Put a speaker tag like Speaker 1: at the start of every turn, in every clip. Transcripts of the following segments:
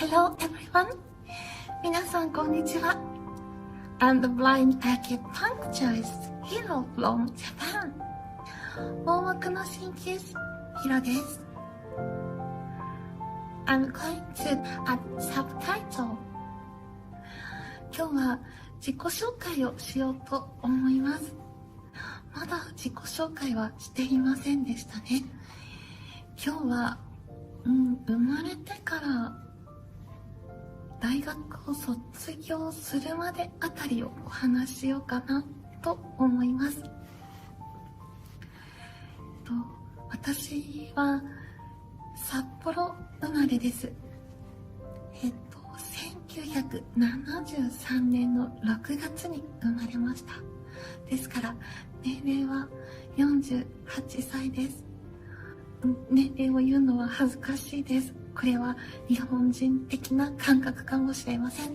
Speaker 1: Hello everyone! 皆さんこんにちは。I'm the blind acupuncturist Hiro from Japan. 網膜の鍼灸師ヒロです。I'm going to add subtitle. 今日は自己紹介をしようと思います。まだ自己紹介はしていませんでしたね。今日は、生まれてから大学を卒業するまであたりをお話ししようかなと思います。私は札幌生まれです。1973年の6月に生まれました。ですから年齢は48歳です。年齢を言うのは恥ずかしいです。これは日本人的な感覚かもしれません。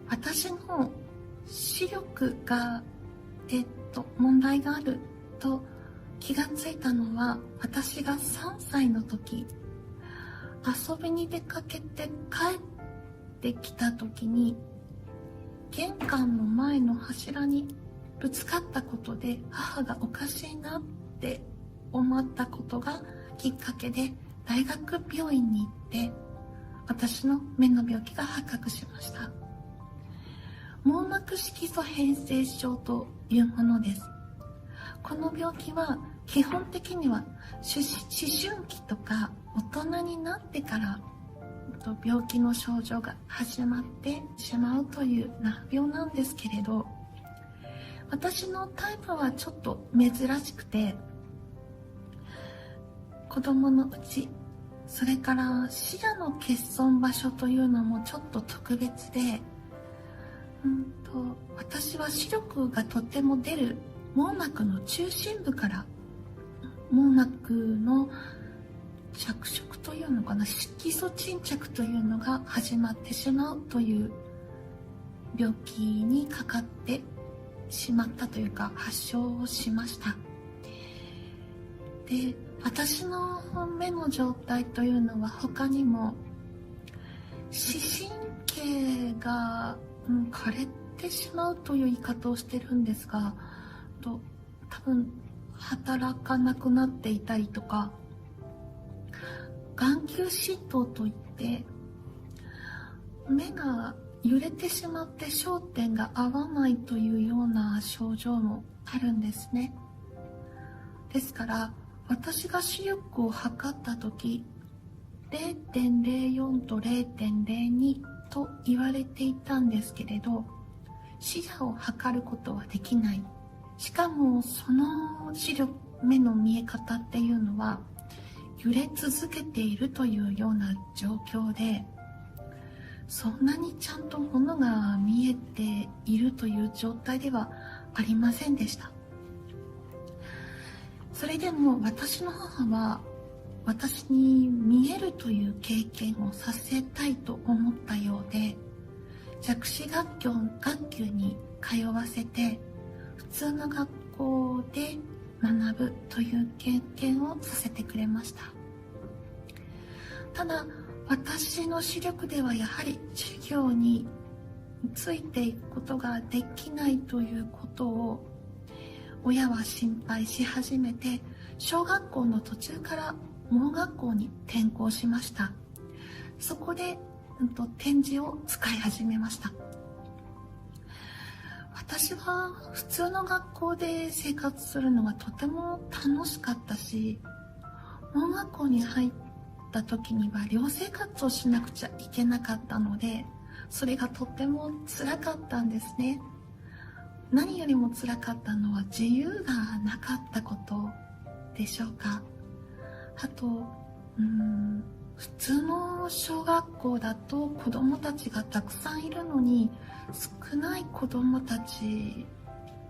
Speaker 1: 私の視力が、問題があると気がついたのは、私が3歳の時、遊びに出かけて帰ってきた時に、玄関の前の柱にぶつかったことで母がおかしいなって思ったことがきっかけで大学病院に行って私の目の病気が発覚しました。網膜色素変性症というものです。この病気は基本的には思春期とか大人になってから病気の症状が始まってしまうという難病なんですけれど、私のタイプはちょっと珍しくて、子供のうち、それから視野の欠損場所というのもちょっと特別で、私は視力がとても出る網膜の中心部から網膜の着色というのかな、色素沈着というのが始まってしまうという病気にかかってしまったというか、発症をしました。で、私の目の状態というのは他にも視神経が、枯れてしまうという言い方をしてるんですが、多分働かなくなっていたりとか、眼球失調といって目が揺れてしまって焦点が合わないというような症状もあるんですね。ですから私が視力を測った時、 0.04 と 0.02 と言われていたんですけれど、視野を測ることはできない。しかもその目の見え方っていうのは揺れ続けているというような状況で、そんなにちゃんと物が見えているという状態ではありませんでした。それでも私の母は私に見えるという経験をさせたいと思ったようで、弱視学級に通わせて普通の学校で学ぶという経験をさせてくれました。ただ私の視力ではやはり授業についていくことができないということを親は心配し始めて、小学校の途中から盲学校に転校しました。そこで、点字を使い始めました。私は普通の学校で生活するのがとても楽しかったし、盲学校に入った時には寮生活をしなくちゃいけなかったので、それがとても辛かったんですね。何よりも辛かったのは自由がなかったことでしょうか。あと、普通の小学校だと子どもたちがたくさんいるのに、少ない子どもたち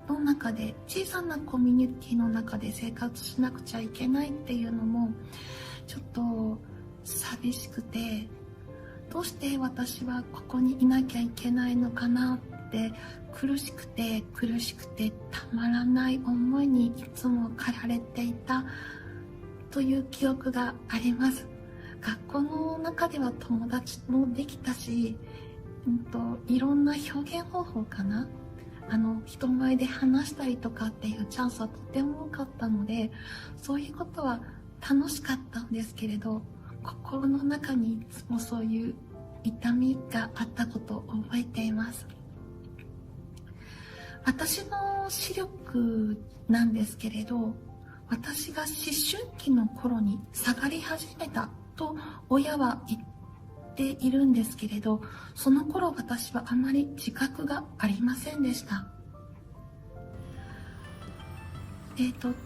Speaker 1: の中で、小さなコミュニティの中で生活しなくちゃいけないっていうのもちょっと寂しくて、どうして私はここにいなきゃいけないのかなって苦しくてたまらない思いにいつも駆られていたという記憶があります。学校の中では友達もできたし、いろんな表現方法かな、人前で話したりとかっていうチャンスはとても多かったので、そういうことは楽しかったんですけれど、心の中にいつもそういう痛みがあったことを覚えています。私の視力なんですけれど、私が思春期の頃に下がり始めたと親は言っているんですけれど、その頃私はあまり自覚がありませんでした。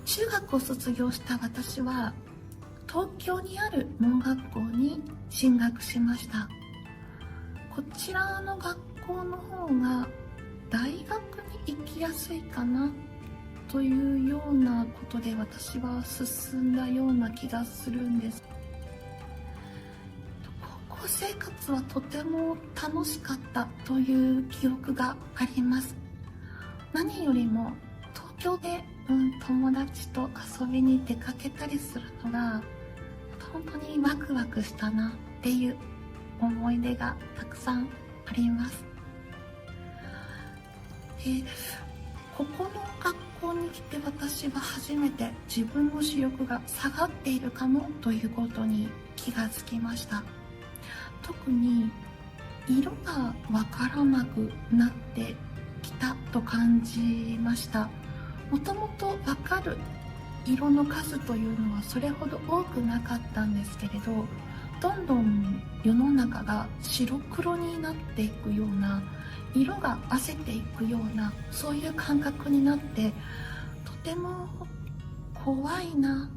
Speaker 1: 中学を卒業した私は東京にある盲学校に進学しました。こちらの学校の方が大学に行きやすいかなというようなことで、私は進んだような気がするんです。高校生活はとても楽しかったという記憶があります。何よりも東京で、友達と遊びに出かけたりするのが本当にワクワクしたなっていう思い出がたくさんあります。で、ここの学校に来て私は初めて自分の視力が下がっているかもということに気がつきました。特に色がわからなくなってきたと感じました。もともとわかる色の数というのはそれほど多くなかったんですけれど、どんどん世の中が白黒になっていくような、色が褪せていくような、そういう感覚になって、とても怖いな、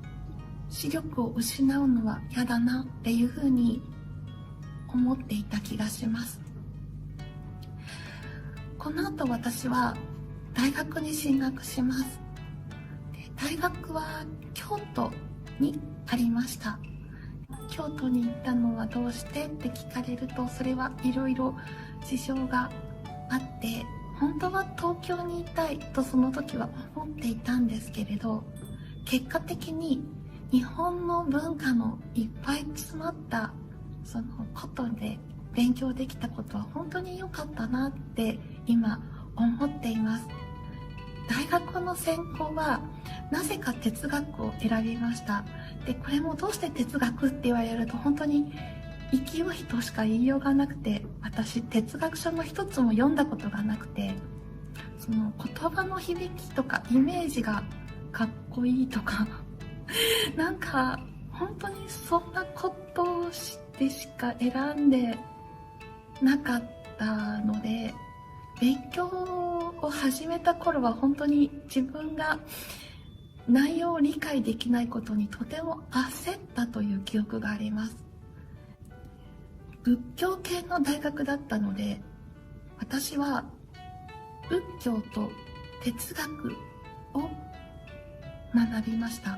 Speaker 1: 視力を失うのは嫌だなっていうふうに思っていた気がします。この後私は大学に進学します。大学は京都にありました。京都に行ったのはどうしてって聞かれると、それはいろいろ事情があって、本当は東京にいたいとその時は思っていたんですけれど、結果的に日本の文化のいっぱい詰まったそのことで勉強できたことは本当に良かったなって今思っています。大学の専攻はなぜか哲学を選びました。で、これもどうして哲学って言われると本当に勢いとしか言いようがなくて、私哲学書の一つも読んだことがなくて、その言葉の響きとかイメージがかっこいいとかなんか本当にそんなことをしてしか選んでなかったので、勉強を始めた頃は本当に自分が内容を理解できないことにとても焦ったという記憶があります。仏教系の大学だったので、私は仏教と哲学を学びました。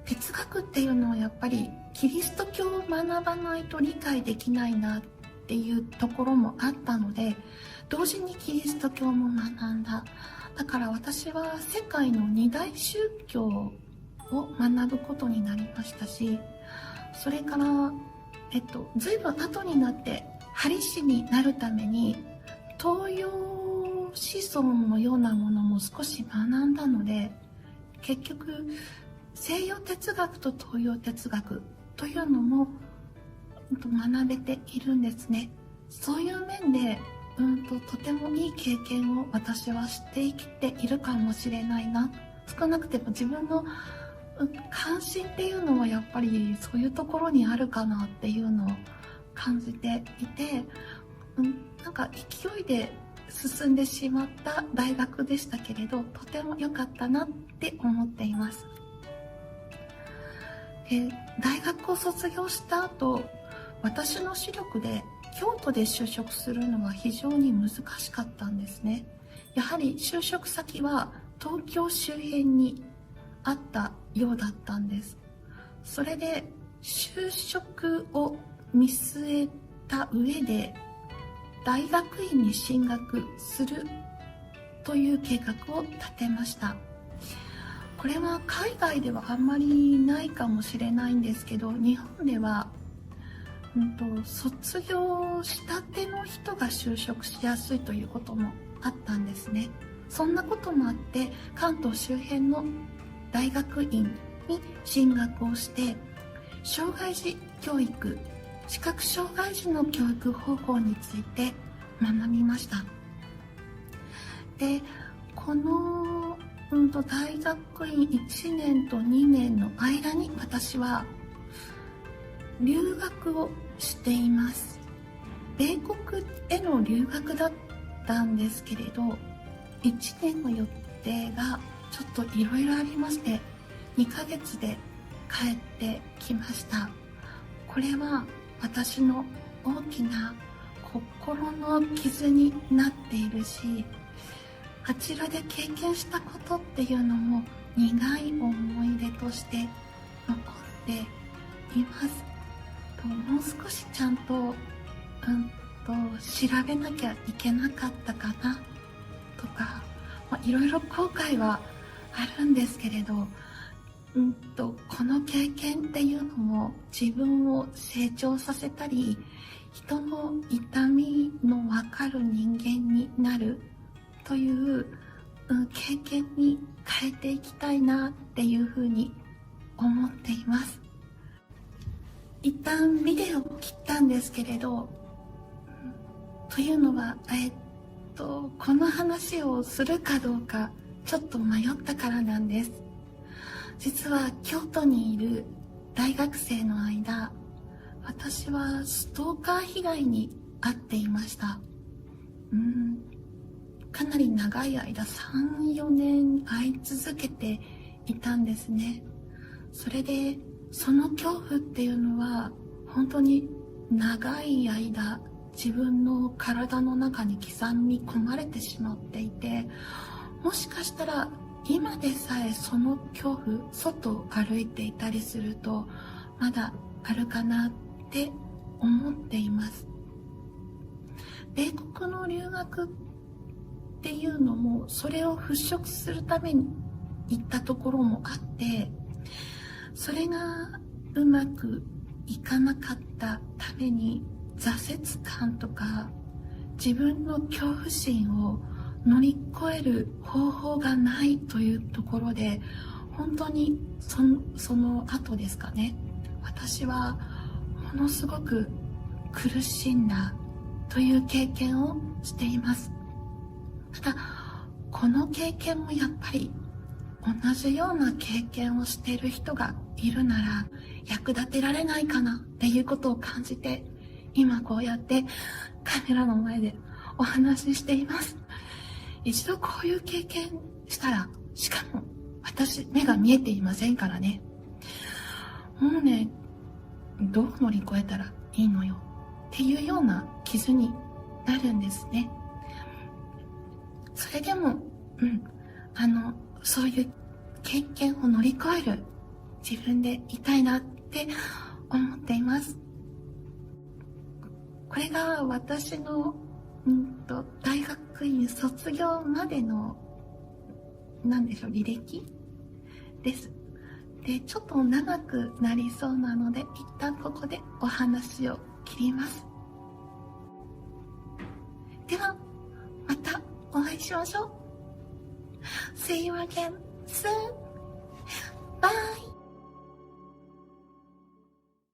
Speaker 1: 哲学っていうのはやっぱりキリスト教を学ばないと理解できないなっていうところもあったので、同時にキリスト教も学んだ。だから私は世界の二大宗教を学ぶことになりましたし、それから随分後になって針師になるために東洋思想のようなものも少し学んだので、結局西洋哲学と東洋哲学というのも学べているんですね。そういう面でとてもいい経験を私はして生きているかもしれないな。少なくても自分の関心っていうのはやっぱりそういうところにあるかなっていうのを感じていて、なんか勢いで進んでしまった大学でしたけれど、とても良かったなって思っています。大学を卒業した後、私の視力で京都で就職するのは非常に難しかったんですね。やはり就職先は東京周辺にあったようだったんです。それで就職を見据えた上で大学院に進学するという計画を立てました。これは海外ではあんまりないかもしれないんですけど、日本では、卒業したての人が就職しやすいということもあったんですね。そんなこともあって、関東周辺の大学院に進学をして、障害児教育、視覚障害児の教育方法について学びました。で、この、大学院1年と2年の間に私は留学をしています。米国への留学だったんですけれど、1年の予定がちょっといろいろありまして、2ヶ月で帰ってきました。これは私の大きな心の傷になっているし、あちらで経験したことっていうのも苦い思い出として残っています。もう少しちゃんと、調べなきゃいけなかったかなとか、いろいろ後悔はあるんですけれど、この経験っていうのも自分を成長させたり、人の痛みの分かる人間になるという、経験に変えていきたいなっていうふうに思っています。一旦ビデオを切ったんですけれど、というのは、この話をするかどうかちょっと迷ったからなんです。実は京都にいる大学生の間、私はストーカー被害に遭っていました。かなり長い間3、4年会い続けていたんですね。それでその恐怖っていうのは本当に長い間自分の体の中に刻み込まれてしまっていて、もしかしたら今でさえその恐怖、外を歩いていたりするとまだあるかなって思っています。米国の留学っていうのもそれを払拭するために行ったところもあって、それがうまくいかなかったために挫折感とか自分の恐怖心を乗り越える方法がないというところで、本当にその後ですかね、私はものすごく苦しんだという経験をしています。ただこの経験もやっぱり同じような経験をしている人がいるなら役立てられないかなっていうことを感じて、今こうやってカメラの前でお話ししています。一度こういう経験したら、しかも私目が見えていませんからね、もうね、どう乗り越えたらいいのよっていうような傷になるんですね。それでもそういう経験を乗り越える自分でいたいなって思っています。これが私の大学院卒業までの履歴です。で、ちょっと長くなりそうなので一旦ここでお話を切ります。ではまたお会いしましょう。See you again soon. Bye.